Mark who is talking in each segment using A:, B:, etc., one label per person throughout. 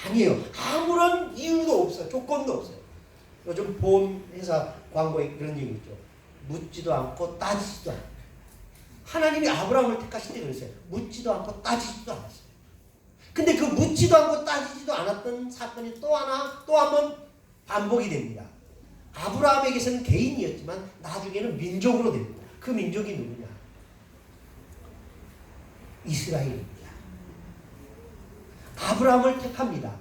A: 아니에요. 아무런 이유도 없어요. 조건도 없어요. 요즘 보험회사 광고에 그런 얘기 있죠. 묻지도 않고 따지지도 않고. 하나님이 아브라함을 택하실 때 그랬어요. 묻지도 않고 따지지도 않았어요. 근데 그 묻지도 않고 따지지도 않았던 사건이 또 한 번 반복이 됩니다. 아브라함에게서는 개인이었지만 나중에는 민족으로 됩니다. 그 민족이 누구냐? 이스라엘입니다. 아브라함을 택합니다.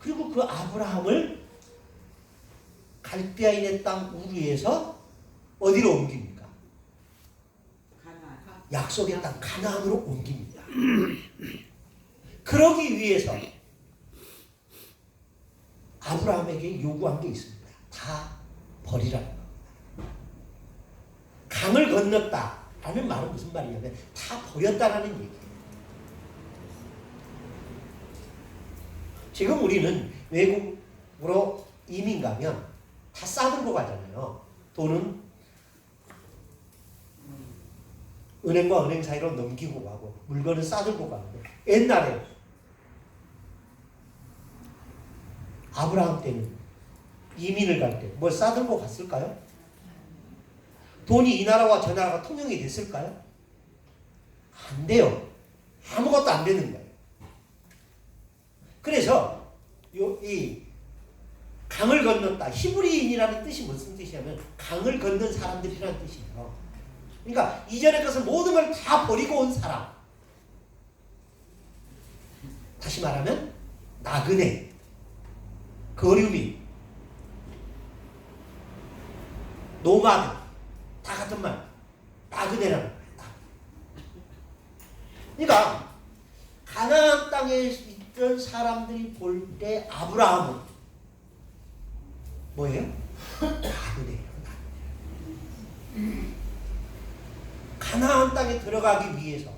A: 그리고 그 아브라함을 갈대아인의 땅 우르에서 어디로 옮깁니까? 약속의 땅 가나안으로 옮깁니다. 그러기 위해서 아브라함에게 요구한 게 있습니다. 다 버리라는 겁니다. 강을 건넜다라는 말은 무슨 말이냐면 다 버렸다라는 얘기예요. 지금 우리는 외국으로 이민 가면 다 싸들고 가잖아요. 돈은 은행과 은행 사이로 넘기고 가고 물건은 싸들고 가는데 옛날에 아브라함 때는 이민을 갈 때 뭘 싸들고 갔을까요? 돈이 이 나라와 저 나라가 통용이 됐을까요? 안 돼요. 아무것도 안 되는 거예요. 그래서 이 강을 건넜다. 히브리인이라는 뜻이 무슨 뜻이냐면 강을 건넌 사람들이라는 뜻이에요. 그러니까 이전의 것을 모든 걸 다 버리고 온 사람. 다시 말하면 나그네, 거류민, 노마드 다 같은 말. 나그네라는 거예요. 그러니까 가나안 땅에 있던 사람들이 볼 때 아브라함은 뭐예요? 나그네예요. 가나안 땅에 들어가기 위해서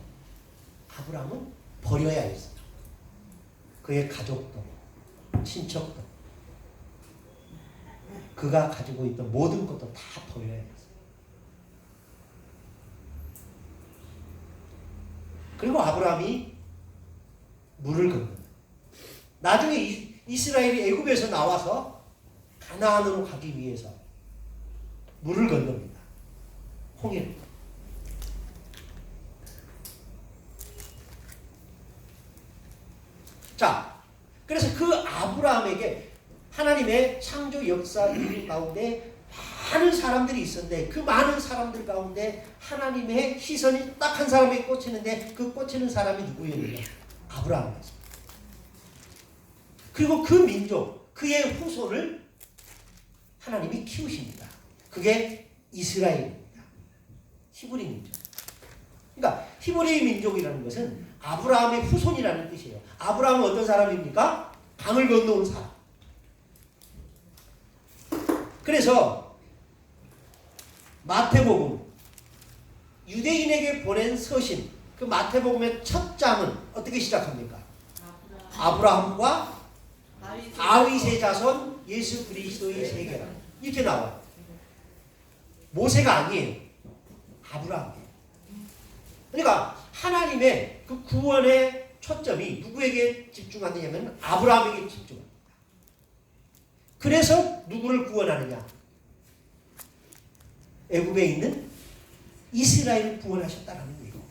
A: 아브라함은 버려야 했어요. 그의 가족도, 친척도, 그가 가지고 있던 모든 것도 다 버려야 했어요. 그리고 아브라함이 물을 건너요. 나중에 이스라엘이 애굽에서 나와서 가나안으로 가기 위해서 물을 건넙니다. 홍해를. 자, 그래서 그 아브라함에게 하나님의 창조 역사 이루 가운데 많은 사람들이 있었는데 그 많은 사람들 가운데 하나님의 시선이 딱 한 사람에게 꽂히는데 그 꽂히는 사람이 누구였느냐? 아브라함이었습니다. 그리고 그 민족, 그의 후손을 하나님이 키우십니다. 그게 이스라엘입니다. 히브리 민족. 그러니까 히브리 민족이라는 것은 아브라함의 후손이라는 뜻이에요. 아브라함은 어떤 사람입니까? 강을 건너온 사람. 그래서 마태복음, 유대인에게 보낸 서신, 그 마태복음의 첫 장은 어떻게 시작합니까? 아브라함과 다윗의 자손 예수 그리스도의 세계라. 이렇게 나와요. 모세가 아니에요. 아브라함이에요. 그러니까 하나님의 그 구원의 초점이 누구에게 집중하느냐면 아브라함에게 집중합니다. 그래서 누구를 구원하느냐? 애굽에 있는 이스라엘을 구원하셨다는 얘기입니다.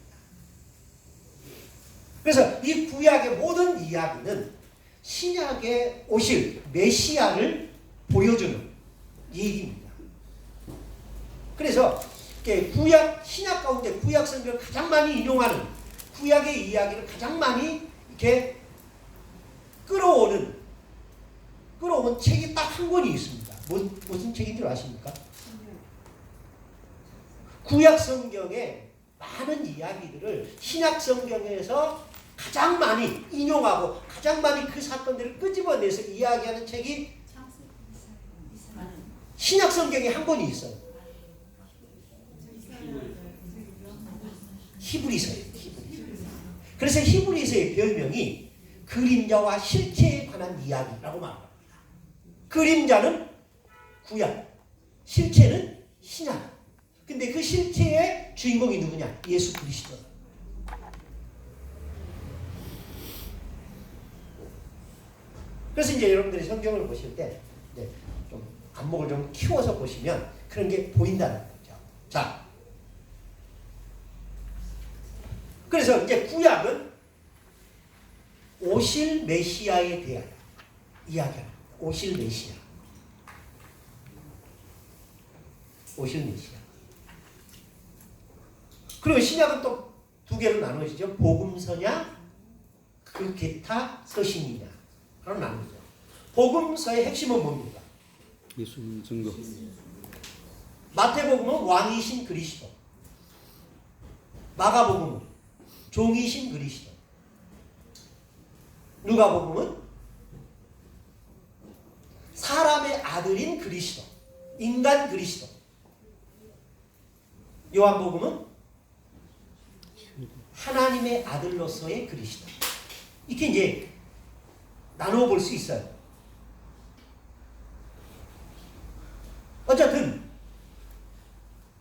A: 그래서 이 구약의 모든 이야기는 신약에 오실 메시아를 보여주는 얘기입니다. 그래서 구약, 신약 가운데 구약 성경을 가장 많이 인용하는 구약의 이야기를 가장 많이 이렇게 끌어오는 책이 딱 한 권이 있습니다. 무슨 책인 줄 아십니까? 구약 성경의 많은 이야기들을 신약 성경에서 가장 많이 인용하고 가장 많이 그 사건들을 끄집어내서 이야기하는 책이 신약 성경에 한 권이 있어요. 히브리서예요. 그래서 히브리서의 별명이 그림자와 실체에 관한 이야기라고 말합니다. 그림자는 구약, 실체는 신약. 근데 그 실체의 주인공이 누구냐? 예수 그리스도. 그래서 이제 여러분들이 성경을 보실 때 이제 좀 안목을 좀 키워서 보시면 그런 게 보인다는 거죠. 자, 그래서 이제 구약은 오실 메시아에 대하여 이야기합니다. 오실 메시아. 오실 메시아. 그리고 신약은 또 두 개로 나누어지죠. 복음서냐, 그 기타 서신이냐. 그런 나누죠. 복음서의 핵심은 뭡니까?
B: 예수님 증거.
A: 마태복음은 왕이신 그리스도. 마가복음은 종이신 그리스도. 누가복음은 사람의 아들인 그리스도. 인간 그리스도. 요한복음은 하나님의 아들로서의 그리스도. 이렇게 이제 나누어 볼 수 있어요. 어쨌든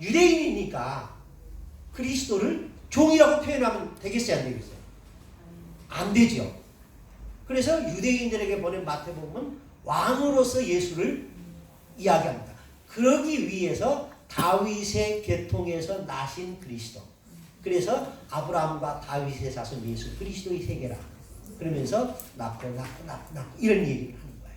A: 유대인이니까 그리스도를 종이라고 표현하면 되겠어요, 안 되겠어요? 안 되죠. 그래서 유대인들에게 보낸 마태복음은 왕으로서 예수를 이야기합니다. 그러기 위해서 다윗의 계통에서 나신 그리스도. 그래서 아브라함과 다윗의 자손 예수 그리스도의 세계라. 그러면서 낳고 이런 얘기를 하는 거예요.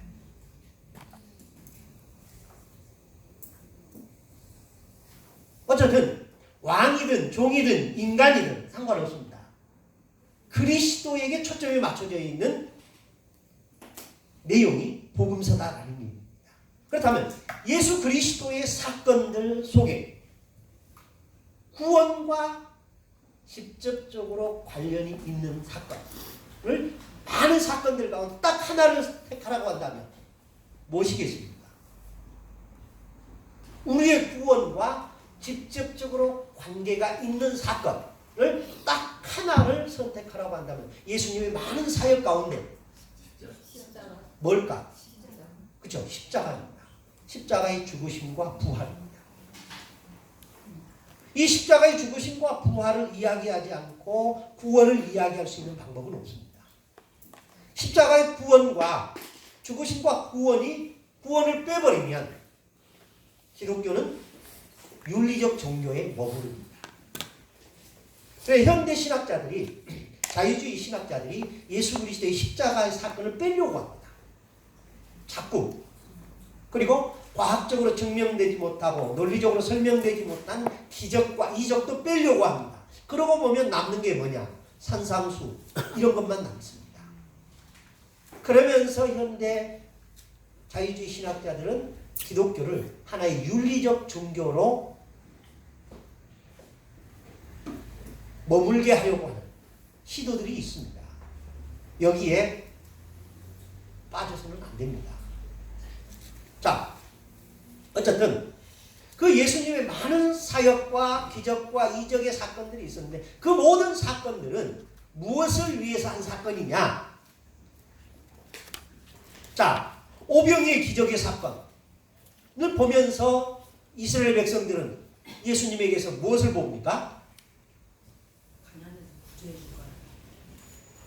A: 어쨌든 왕이든 종이든 인간이든 상관없습니다. 그리스도에게 초점이 맞춰져 있는 내용이 복음서다라는 얘기입니다. 그렇다면 예수 그리스도의 사건들 속에 구원과 직접적으로 관련이 있는 사건을 많은 사건들 가운데 딱 하나를 택하라고 한다면 무엇이겠습니까? 우리의 구원과 직접적으로 관계가 있는 사건을 딱 하나를 선택하라고 한다면 예수님의 많은 사역 가운데 뭘까? 그렇죠. 십자가입니다. 십자가의 죽으심과 부활입니다. 이 십자가의 죽으심과 부활을 이야기하지 않고 구원을 이야기할 수 있는 방법은 없습니다. 십자가의 구원과 죽으심과 구원을 빼버리면 기독교는 윤리적 종교에 머무릅니다. 그래서 현대 신학자들이 자유주의 신학자들이 예수 그리스도의 십자가의 사건을 빼려고 합니다. 자꾸. 그리고 과학적으로 증명되지 못하고 논리적으로 설명되지 못한 기적과 이적도 빼려고 합니다. 그러고 보면 남는 게 뭐냐? 산상수 이런 것만 남습니다. 그러면서 현대 자유주의 신학자들은 기독교를 하나의 윤리적 종교로 머물게 하려고 하는 시도들이 있습니다. 여기에 빠져서는 안 됩니다. 자, 어쨌든 그 예수님의 많은 사역과 기적과 이적의 사건들이 있었는데 그 모든 사건들은 무엇을 위해서 한 사건이냐? 자, 오병이의 기적의 사건을 보면서 이스라엘 백성들은 예수님에게서 무엇을 봅니까?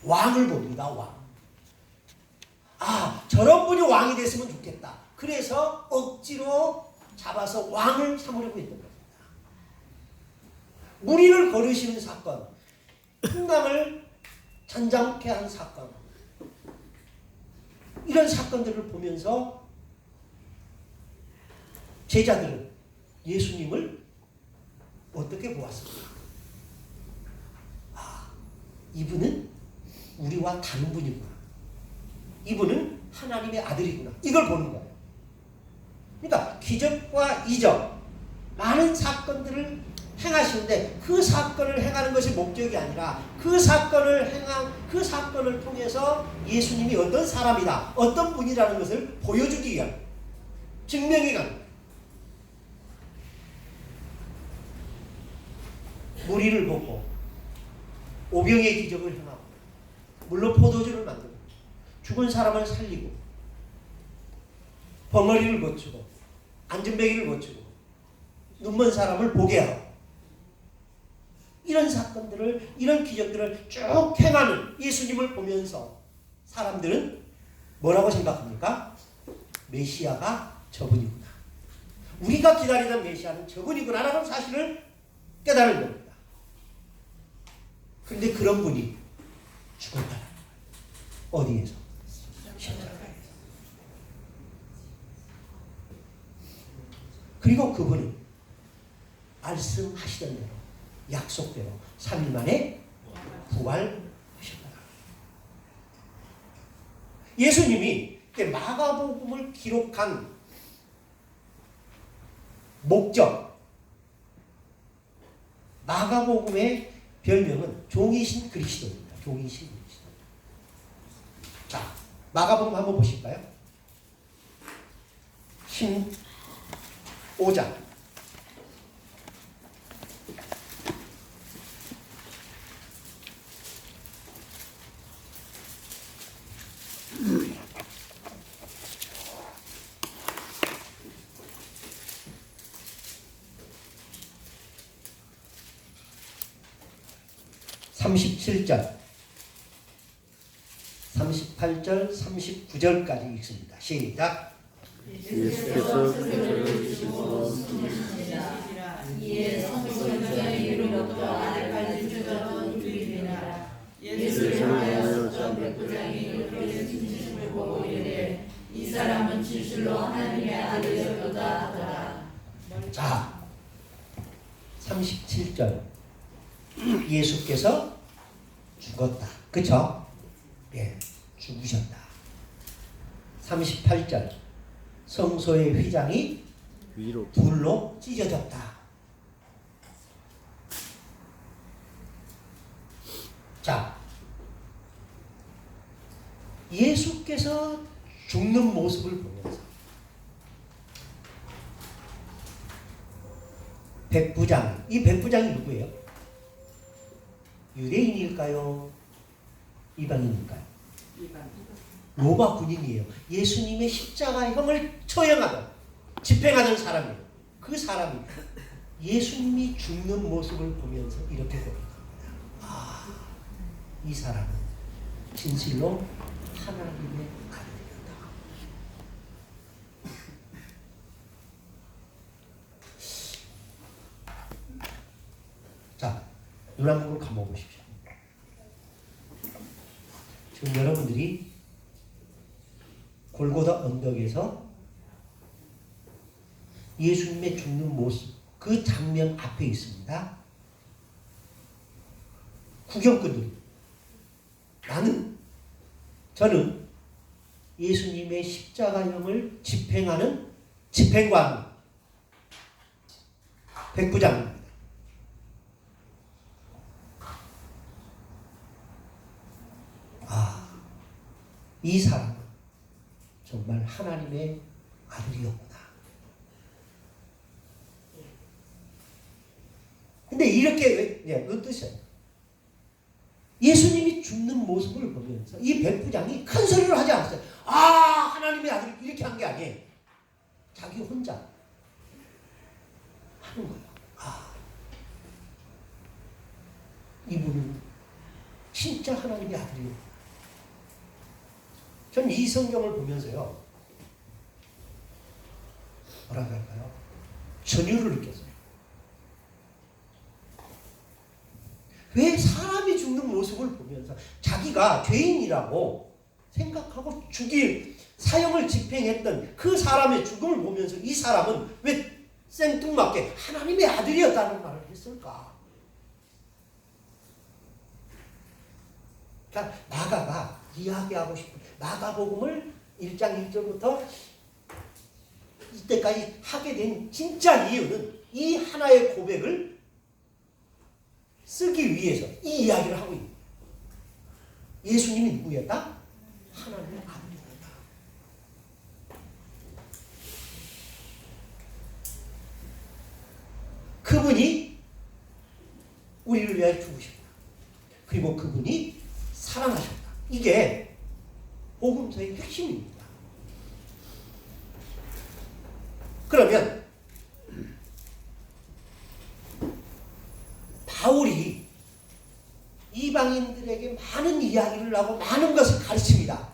A: 왕을 봅니다. 왕. 아, 저런 분이 왕이 됐으면 좋겠다. 그래서 억지로 잡아서 왕을 삼으려고 했던 겁니다. 무리를 거르시는 사건, 풍랑을 잔잔케 한 사건, 이런 사건들을 보면서 제자들은 예수님을 어떻게 보았습니까? 아, 이분은 우리와 다른 분이구나. 이분은 하나님의 아들이구나. 이걸 보는 거예요. 그러니까 기적과 이적, 많은 사건들을 행하시는데 그 사건을 행하는 것이 목적이 아니라 그 사건을 통해서 예수님이 어떤 사람이다, 어떤 분이라는 것을 보여주기 위한 증명해 가는 거예요. 무리를 보고 오병의 기적을 행하고 물로 포도주를 만들고 죽은 사람을 살리고 벙어리를 고치고 안전뱅이를 고치고 눈먼 사람을 보게 하고 이런 사건들을, 이런 기적들을 쭉 행하는 예수님을 보면서 사람들은 뭐라고 생각합니까? 메시아가 저분이구나. 우리가 기다리던 메시아는 저분이구나라는 사실을 깨달은 겁니다. 그런데 그런 분이 죽었다. 어디에서? 십자가에서. 그리고 그분은 말씀하시던 대로 약속대로 3일 만에 부활하셨다. 예수님이 마가복음을 기록한 목적, 마가복음의 별명은 종이신 그리스도입니다. 종이신 그리스도. 자, 마가복음 한번 보실까요? 15장. 37절, 38절, 39절까지 읽습니다. 시작.
B: 예수께서 그들을 주시고 숨기시니라. 이에 성소에서 이름부터 아래까지 쫓아온 주이니라. 예수를 하여 저 백부장이 그들의 진심을 보고 이르되 이 사람은 진실로 하나님의 아들이었도다 하더라.
A: 자, 37절. 예수께서 죽었다. 그쵸? 예, 죽으셨다. 38절. 성소의 휘장이
C: 위로
A: 불로 찢어졌다. 자, 예수께서 죽는 모습을 보면서 백부장, 이 백부장이 누구예요? 유대인일까요? 이방인일까요? 로마 군인이에요. 예수님의 십자가형을 처형하던, 집행하던 사람이에요. 그 사람이 예수님이 죽는 모습을 보면서 이렇게 고백합니다. 아, 이 사람은 진실로 하나님의 아들이었다. 자, 눈 한 번으로 감아보십시오. 지금 여러분들이 골고다 언덕에서 예수님의 죽는 모습, 그 장면 앞에 있습니다. 구경꾼들이. 저는 예수님의 십자가형을 집행하는 집행관 백부장입니다. 아, 이 사람은 정말 하나님의 아들이었구나. 근데 이렇게 왜 뜻이에요? 예수님이 죽는 모습을 보면서 이 백부장이 큰 소리를 하지 않았어요. 아, 하나님의 아들 이렇게 한 게 아니에요. 자기 혼자 하는 거예요. 아, 이분은 진짜 하나님의 아들이에요. 전 이 성경을 보면서요, 뭐라고 할까요? 전율을 느꼈어요. 왜 사람이 죽는 모습을 보면서 자기가 죄인이라고 생각하고 사형을 집행했던 그 사람의 죽음을 보면서 이 사람은 왜 생뚱맞게 하나님의 아들이었다는 말을 했을까? 그러니까 마가가 이야기하고 싶은 마가복음을 1장 1절부터 이때까지 하게 된 진짜 이유는 이 하나의 고백을 쓰기 위해서 이 이야기를 하고 있는 거예요. 예수님이 누구였다? 하나님의 아들이었다. 그분이 우리를 위하여 죽으셨다. 그리고 그분이 살아나셨다. 이게 복음서의 핵심입니다. 그러면 바울이 이방인들에게 많은 이야기를 하고 많은 것을 가르칩니다.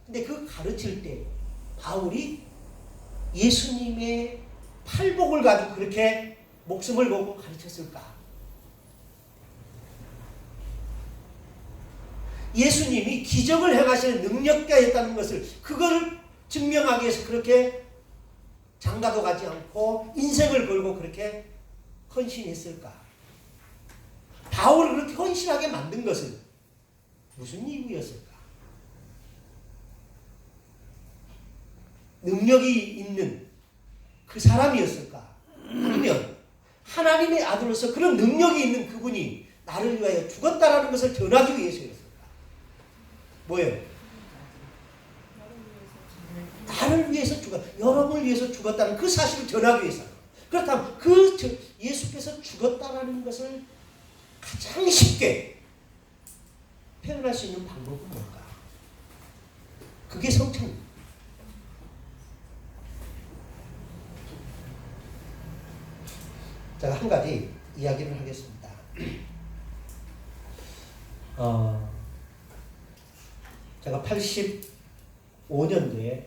A: 근데 그 가르칠 때 바울이 예수님의 팔복을 가지고 그렇게 목숨을 걸고 가르쳤을까? 예수님이 기적을 행하시는 능력자였다는 것을 그걸 증명하기 위해서 그렇게 장가도 가지 않고 인생을 걸고 그렇게 헌신했을까? 바울을 그렇게 헌신하게 만든 것은 무슨 이유였을까? 능력이 있는 그 사람이었을까? 아니면 하나님의 아들로서 그런 능력이 있는 그분이 나를 위하여 죽었다라는 것을 전하기 위해서였을까? 뭐예요? 나를 위해서 여러분을 위해서 죽었다는 그 사실을 전하기 위해서. 그렇다면 그 예수께서 죽었다라는 것을 가장 쉽게 표현할 수 있는 방법은 뭘까? 그게 성찬입니다. 제가 한 가지 이야기를 하겠습니다. 제가 85년도에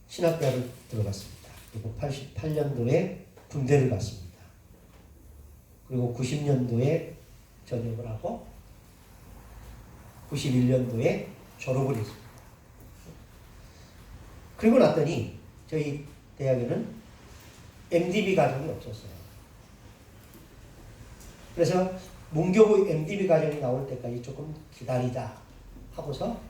A: 신학대학을 들어갔습니다. 그리고 88년도에 군대를 갔습니다. 그리고 90년도에 전역을 하고 91년도에 졸업을 했습니다. 그리고 났더니 저희 대학에는 MDB 과정이 없었어요. 그래서 문교부 MDB 과정이 나올 때까지 조금 기다리자 하고서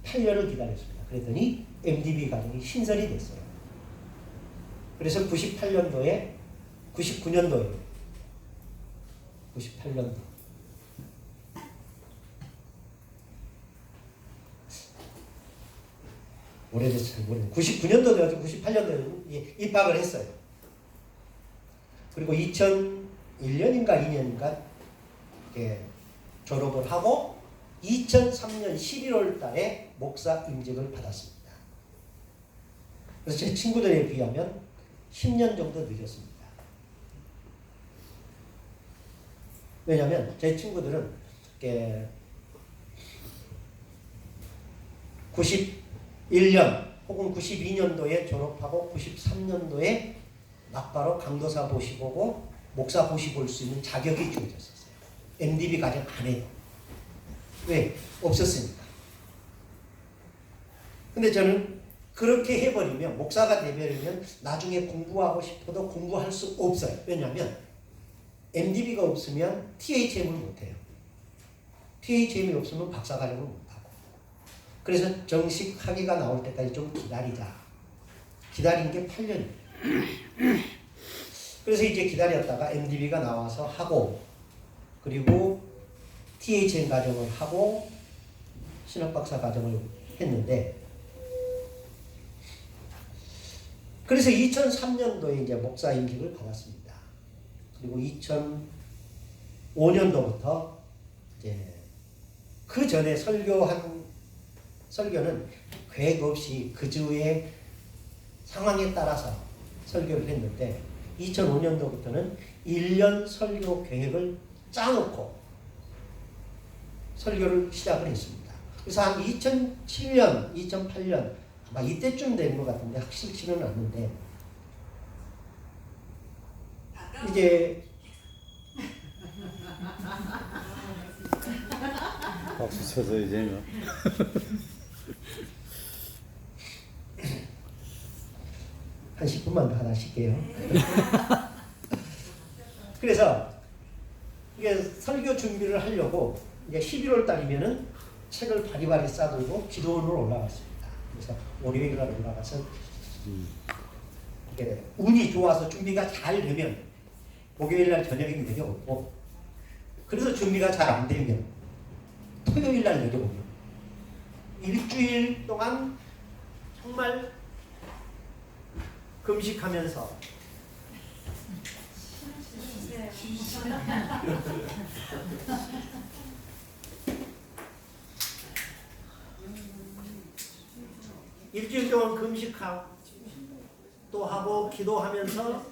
A: 8년을 기다렸습니다. 그랬더니 MDB 과정이 신설이 됐어요. 그래서 98년도에 98년도 오래돼서 잘 모르겠어요. 99년도 돼가지고 98년도에 입학을 했어요. 그리고 2001년인가 2년인가 졸업을 하고 2003년 11월 달에 목사 임직을 받았습니다. 그래서 제 친구들에 비하면 10년 정도 늦었습니다. 왜냐하면 제 친구들은 91년 혹은 92년도에 졸업하고 93년도에 막바로 강도사 보시 보고 목사 보시 볼 수 있는 자격이 주어졌었어요. MDB 과정 안 해요. 왜? 없었으니까. 근데 저는 그렇게 해버리면 목사가 되버리면 나중에 공부하고 싶어도 공부할 수 없어요. 왜냐하면 MDB가 없으면 THM을 못해요. THM이 없으면 박사과정을 못하고. 그래서 정식 학위가 나올 때까지 좀 기다리자. 기다린 게 8년입니다. 그래서 이제 기다렸다가 MDB가 나와서 하고 그리고 THM 과정을 하고 신학박사 과정을 했는데 그래서 2003년도에 이제 목사 임직을 받았습니다. 그리고 2005년도부터 이제 그 전에 설교는 계획 없이 그 주의 상황에 따라서 설교를 했는데 2005년도부터는 1년 설교 계획을 짜놓고 설교를 시작을 했습니다. 그래서 한 2007년, 2008년 아마 이때쯤 된 것 같은데 확실치는 않는데 이제
C: 박수 쳐서 이제
A: 한 10분만 더 하나 쉴게요. 그래서 이게 설교 준비를 하려고 이제 11월 달이면은 책을 바리바리 싸들고 기도원으로 올라갔습니다. 그래서 월요일 날 올라가서 이게 운이 좋아서 준비가 잘 되면 목요일 날 저녁에 내려오고 그래서 준비가 잘 안 되면 토요일 날 내려오고 일주일 동안 정말 금식하면서 일주일 동안 금식하고 또 하고 기도하면서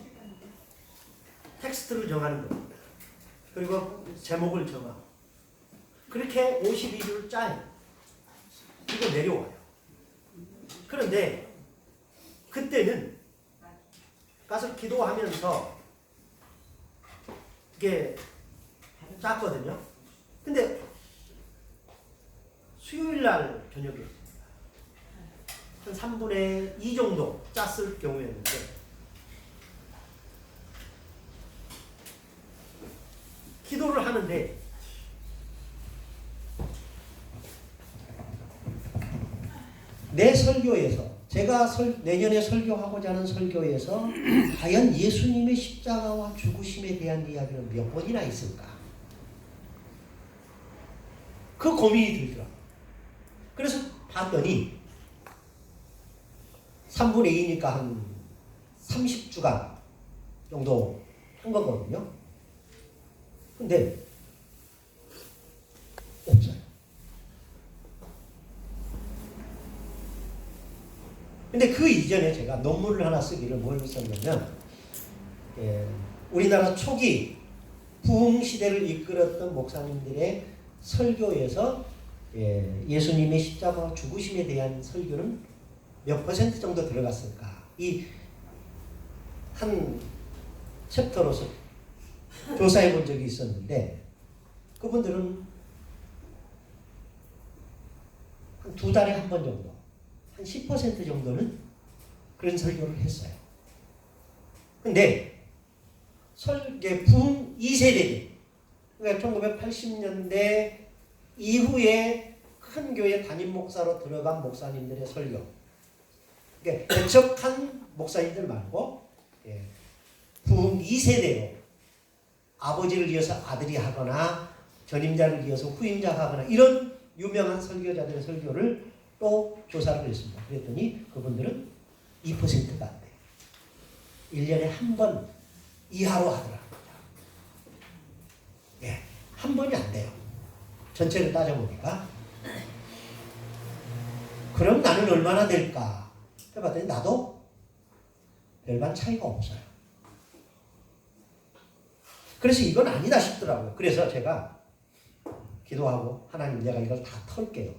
A: 텍스트를 정하는 겁니다. 그리고 제목을 정하고 그렇게 52주를 짜요. 치고 내려와요. 그런데 그때는 가서 기도하면서 이게 짰거든요. 근데 수요일 날 저녁이었습니다. 한 3분의 2 정도 짰을 경우였는데 기도를 하는데 내 설교에서 제가 내년에 설교하고자 하는 설교에서 과연 예수님의 십자가와 죽으심에 대한 이야기는 몇 번이나 있을까? 그 고민이 들더라고요. 그래서 봤더니 3분의 2니까 한 30주간 정도 한 거거든요. 근데 없어요. 근데 그 이전에 제가 논문을 하나 쓰기를 뭘 썼냐면 우리나라 초기 부흥 시대를 이끌었던 목사님들의 설교에서 예수님의 십자가와 죽으심에 대한 설교는 몇 퍼센트 정도 들어갔을까? 이 한 챕터로서 조사해 본 적이 있었는데 그분들은 한 2달에 한 번 정도 한 10% 정도는 그런 설교를 했어요. 근데 부흥 2세대들 그러니까 1980년대 이후에 큰 교회 담임 목사로 들어간 목사님들의 설교 그러니까 개척한 목사님들 말고 부흥 2세대로 아버지를 이어서 아들이 하거나 전임자를 이어서 후임자가 하거나 이런 유명한 설교자들의 설교를 또 조사를 했습니다. 그랬더니 그분들은 2%가 안 돼요. 1년에 한 번 이하로 하더라고요. 한 번이 안 돼요. 전체를 따져보니까. 그럼 나는 얼마나 될까? 해봤더니 나도 별반 차이가 없어요. 그래서 이건 아니다 싶더라고요. 그래서 제가 기도하고 하나님 내가 이걸 다 털게요.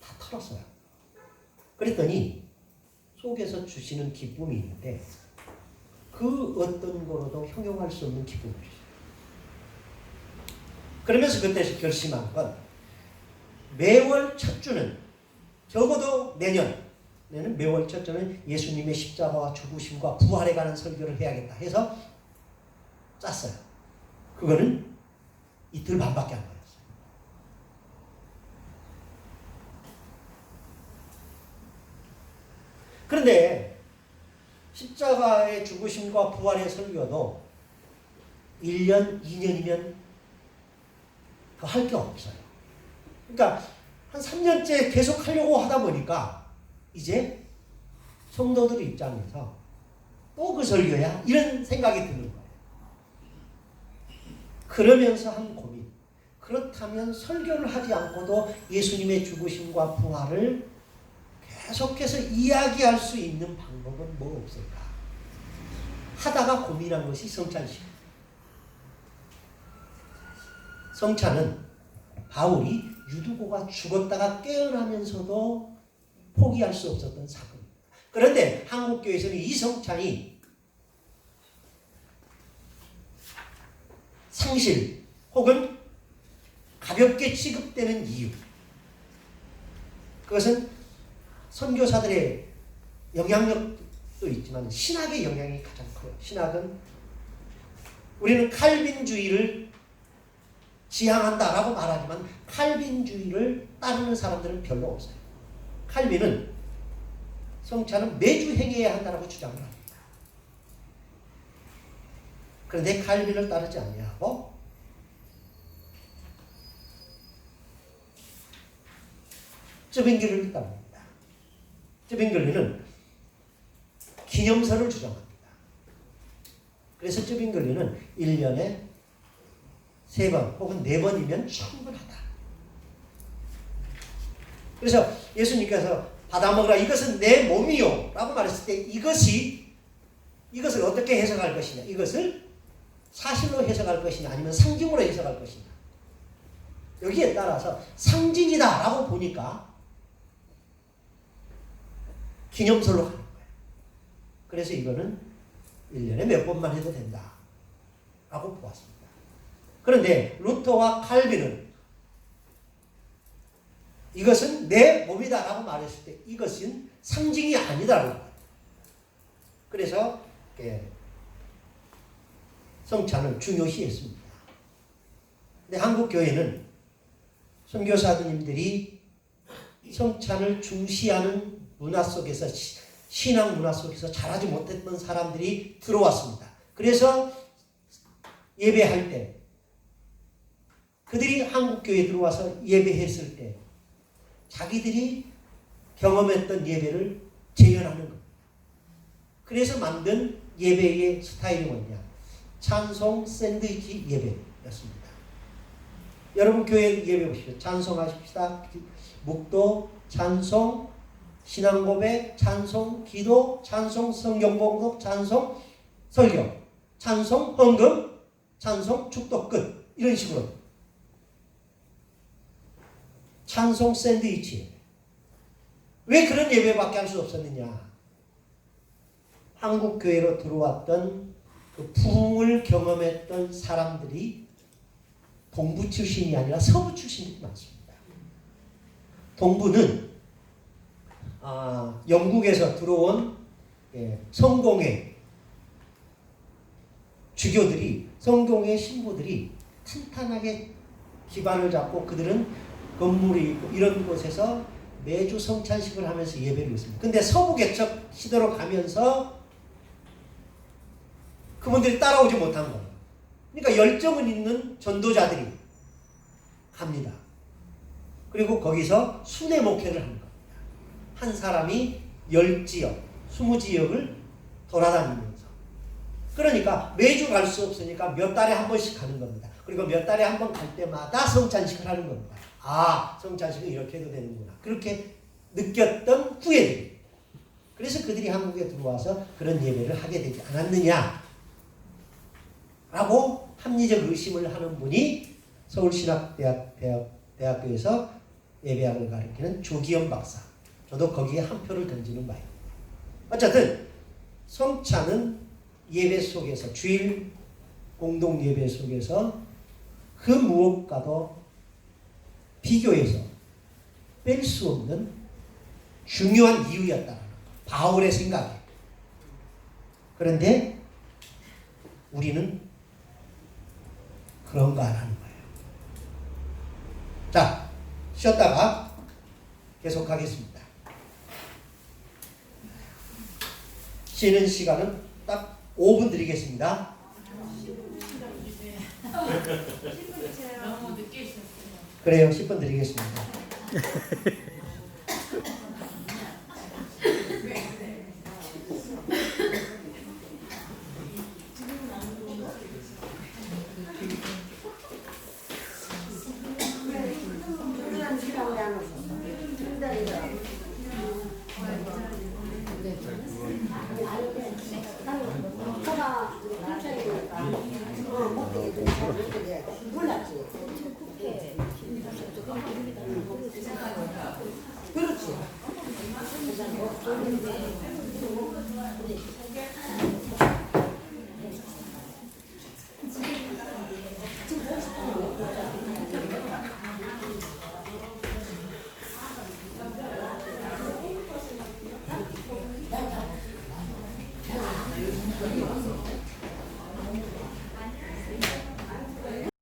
A: 다 털었어요. 그랬더니 속에서 주시는 기쁨이 있는데 그 어떤 거로도 형용할 수 없는 기쁨을 주세요. 그러면서 그때 결심한 건 매월 첫 주는 적어도 내년에는 매월 첫 주는 예수님의 십자가와 죽으심과 부활에 관한 설교를 해야겠다 해서 짰어요. 그거는 이틀 반밖에 안 걸렸어요. 그런데 십자가의 죽으심과 부활의 설교도 1년, 2년이면 더 할 게 없어요. 그러니까 한 3년째 계속 하려고 하다 보니까 이제 성도들 입장에서 또 그 설교야? 이런 생각이 드는 거예요. 그러면서 한 고민. 그렇다면 설교를 하지 않고도 예수님의 죽으심과 부활을 계속해서 이야기할 수 있는 방법은 뭐 없을까? 하다가 고민한 것이 성찬식. 성찬은 바울이 유두고가 죽었다가 깨어나면서도 포기할 수 없었던 사건입니다. 그런데 한국교회에서는 이 성찬이 상실 혹은 가볍게 취급되는 이유, 그것은 선교사들의 영향력도 있지만 신학의 영향이 가장 커요. 신학은 우리는 칼빈주의를 지향한다라고 말하지만 칼빈주의를 따르는 사람들은 별로 없어요. 칼빈은 성찬은 매주 행해야 한다라고 주장을 합니다. 그런데 칼빈을 따르지 아니하고 쯔빙글리를 따릅니다. 쯔빙글리는 기념설을 주장합니다. 그래서 쯔빙글리는 1년에 3번 혹은 4번이면 충분하다. 그래서 예수님께서 받아 먹으라 이것은 내 몸이요 라고 말했을 때 이것을 어떻게 해석할 것이냐, 이것을 사실로 해석할 것이냐 아니면 상징으로 해석할 것이냐. 여기에 따라서 상징이다라고 보니까 기념설로 가는 거예요. 그래서 이거는 1년에 몇 번만 해도 된다라고 보았습니다. 그런데 루터와 칼빈은 이것은 내 몸이다라고 말했을 때 이것은 상징이 아니다라고 봐요. 그래서 성찬을 중요시했습니다. 근데 한국 교회는 선교사님들이 성찬을 중시하는 문화 속에서 신앙 문화 속에서 자라지 못했던 사람들이 들어왔습니다. 그래서 예배할 때 그들이 한국 교회에 들어와서 예배했을 때 자기들이 경험했던 예배를 재현하는 겁니다. 그래서 만든 예배의 스타일이 뭐냐? 찬송 샌드위치 예배였습니다. 여러분 교회 예배 보십시오. 찬송하십시다. 묵도, 찬송, 신앙고백, 찬송, 기도, 찬송, 성경봉독, 찬송, 설교, 찬송, 헌금, 찬송, 축도 끝. 이런 식으로 찬송 샌드위치. 왜 그런 예배밖에 할 수 없었느냐? 한국 교회로 들어왔던 그 부흥을 경험했던 사람들이 동부 출신이 아니라 서부 출신들이 많습니다. 동부는 영국에서 들어온 성공회 주교들이, 성공회 신부들이 탄탄하게 기반을 잡고 그들은 건물이 있고 이런 곳에서 매주 성찬식을 하면서 예배를 했습니다. 근데 서부 개척 시대로 가면서 그분들이 따라오지 못한 거예요. 그러니까 열정은 있는 전도자들이 갑니다. 그리고 거기서 순회 목회를 하는 겁니다. 한 사람이 10지역, 20지역을 돌아다니면서. 그러니까 매주 갈 수 없으니까 몇 달에 한 번씩 가는 겁니다. 그리고 몇 달에 한 번 갈 때마다 성찬식을 하는 겁니다. 아, 성찬식은 이렇게 해도 되는구나. 그렇게 느꼈던 후예들이. 그래서 그들이 한국에 들어와서 그런 예배를 하게 되지 않았느냐 라고 합리적 의심을 하는 분이 서울신학대학교에서 예배학을 가르치는 조기현 박사. 저도 거기에 한 표를 던지는 바입니다. 어쨌든 성찬은 예배 속에서, 주일 공동 예배 속에서 그 무엇과도 비교해서 뺄 수 없는 중요한 이유였다는 바울의 생각이에요. 그런데 우리는 그런가 안 하는 거예요. 자, 쉬었다가 계속하겠습니다. 쉬는 시간은 딱 5분 드리겠습니다.
B: 너무 늦게 있었어요.
A: 그래요. 10분 드리겠습니다.
D: 그렇지.